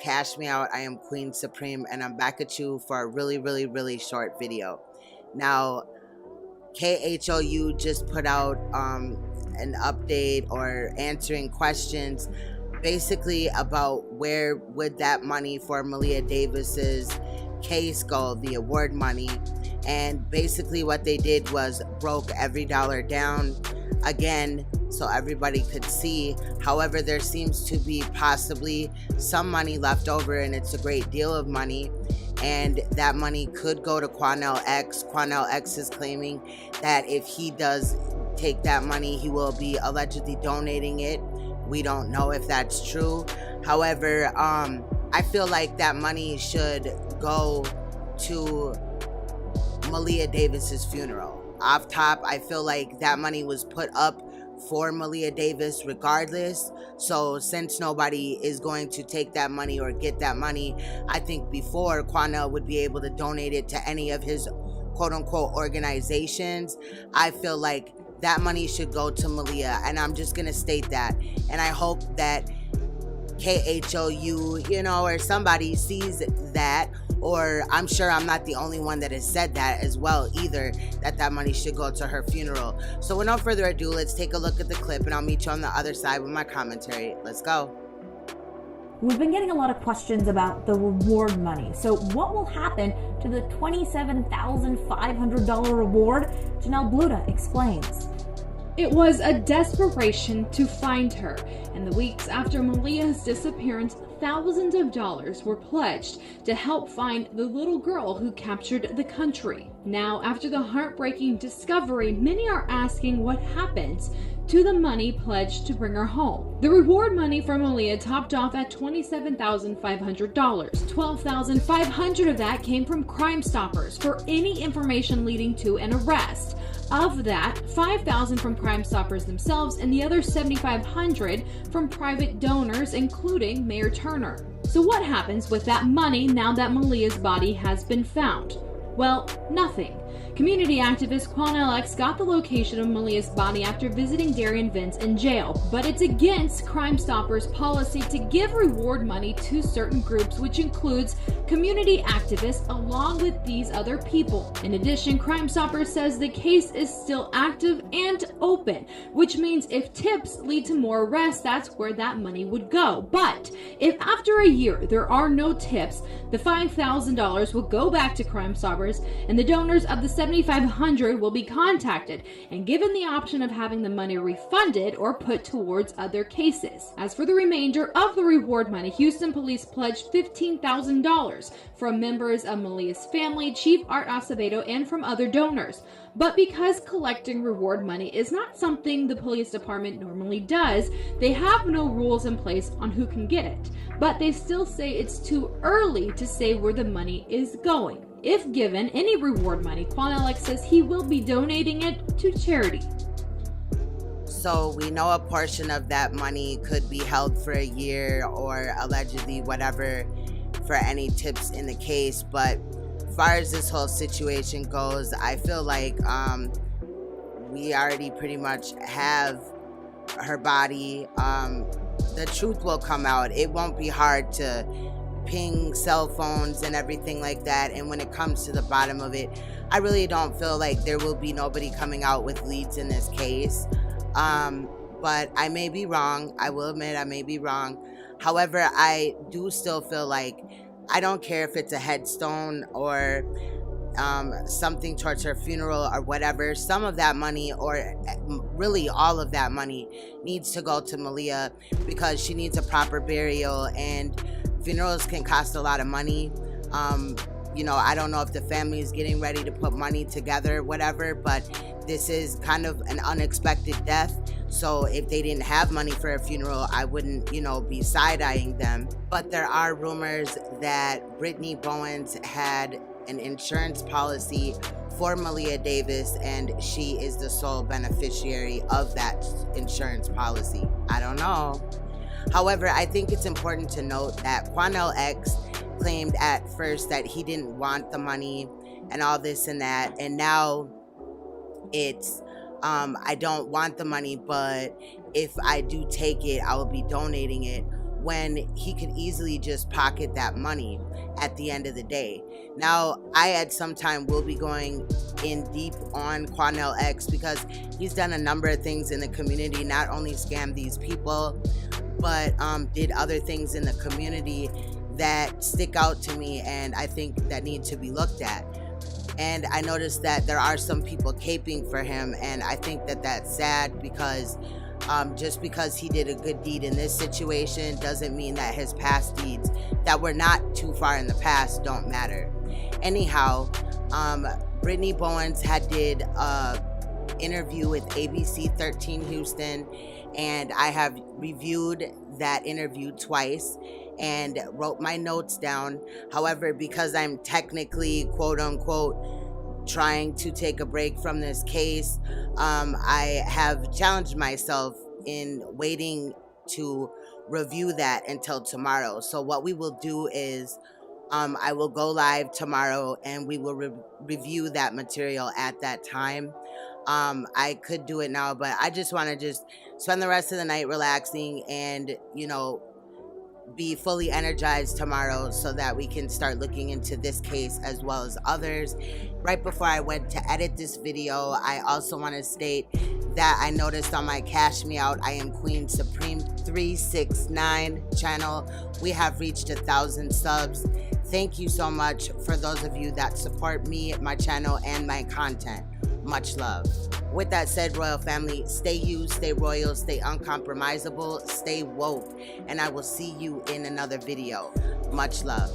Cash Me Out. I am Queen Supreme, and I'm back at you for a really short video. Now, KHOU just put out an update or answering questions basically about where would that money for Maleah Davis's case go, the award money. And basically what they did was broke every dollar down again so everybody could see. However, there seems to be possibly some money left over, and it's a great deal of money, and that money could go to Quanell X. Quanell X is claiming that if he does take that money, he will be allegedly donating it. We don't know if that's true. However, I feel like that money should go to Maleah Davis's funeral. Off top, I feel like that money was put up for Maleah Davis regardless. So since nobody is going to take that money or get that money, I think before Quanell would be able to donate it to any of his quote-unquote organizations, I feel like that money should go to Maleah, and I'm just gonna state that. And I hope that KHOU, or somebody sees that, or I'm sure I'm not the only one that has said that as well either, that money should go to her funeral. So with no further ado, let's take a look at the clip, and I'll meet you on the other side with my commentary. Let's go. We've been getting a lot of questions about the reward money. So what will happen to the $27,500 reward? Janelle Bluda explains. It was a desperation to find her. In the weeks after Maleah's disappearance, thousands of dollars were pledged to help find the little girl who captured the country. Now, after the heartbreaking discovery, many are asking what happens to the money pledged to bring her home. The reward money for Maleah topped off at $27,500. $12,500 of that came from Crime Stoppers for any information leading to an arrest. Of that, $5,000 from Crime Stoppers themselves, and the other $7,500 from private donors, including Mayor Turner. So what happens with that money now that Maleah's body has been found? Well, nothing. Community activist Quanell X got the location of Maleah's body after visiting Darian Vince in jail, but it's against Crime Stoppers' policy to give reward money to certain groups, which includes community activists along with these other people. In addition, Crime Stoppers says the case is still active and open, which means if tips lead to more arrests, that's where that money would go. But if after a year there are no tips, the $5,000 will go back to Crime Stoppers, and the donors of the $7,500 will be contacted and given the option of having the money refunded or put towards other cases. As for the remainder of the reward money, Houston police pledged $15,000 from members of Maleah's family, Chief Art Acevedo, and from other donors. But because collecting reward money is not something the police department normally does, they have no rules in place on who can get it. But they still say it's too early to say where the money is going. If given any reward money, Quanell X says he will be donating it to charity. So we know a portion of that money could be held for a year or allegedly whatever for any tips in the case. But as far as this whole situation goes, I feel like we already pretty much have her body. The truth will come out. It won't be hard to ping cell phones and everything like that, and when it comes to the bottom of it, I really don't feel like there will be nobody coming out with leads in this case. But I may be wrong. I will admit I may be wrong. However, I do still feel like, I don't care if it's a headstone or something towards her funeral or whatever, some of that money, or really all of that money, needs to go to Maleah, because she needs a proper burial, and funerals can cost a lot of money. I don't know if the family is getting ready to put money together, whatever, but this is kind of an unexpected death. So if they didn't have money for a funeral, I wouldn't, be side-eyeing them. But there are rumors that Brittany Bowens had an insurance policy for Maleah Davis, and she is the sole beneficiary of that insurance policy. I don't know. However, I think it's important to note that Quanell X claimed at first that he didn't want the money and all this and that, and now it's I don't want the money, but if I do take it, I will be donating it. when he could easily just pocket that money at the end of the day. Now, I at some time will be going in deep on Quanell X because he's done a number of things in the community, not only scammed these people, but did other things in the community that stick out to me and I think that need to be looked at. And I noticed that there are some people caping for him, and I think that that's sad because just because he did a good deed in this situation doesn't mean that his past deeds that were not too far in the past don't matter. Anyhow, Brittany Bowens had did a interview with ABC 13 Houston, and I have reviewed that interview twice and wrote my notes down. However, because I'm technically, quote unquote, trying to take a break from this case, I have challenged myself in waiting to review that until tomorrow. So what we will do is I will go live tomorrow and we will review that material at that time. I could do it now, but I just want to just spend the rest of the night relaxing and, be fully energized tomorrow so that we can start looking into this case as well as others. Right before I went to edit this video, I also want to state that I noticed on my Cash Me Out, I Am Queen Supreme 369 channel, we have reached 1,000 subs. Thank you so much for those of you that support me, my channel, and my content. Much love. With that said, royal family, stay you, stay royal, stay uncompromisable, stay woke, and I will see you in another video. Much love.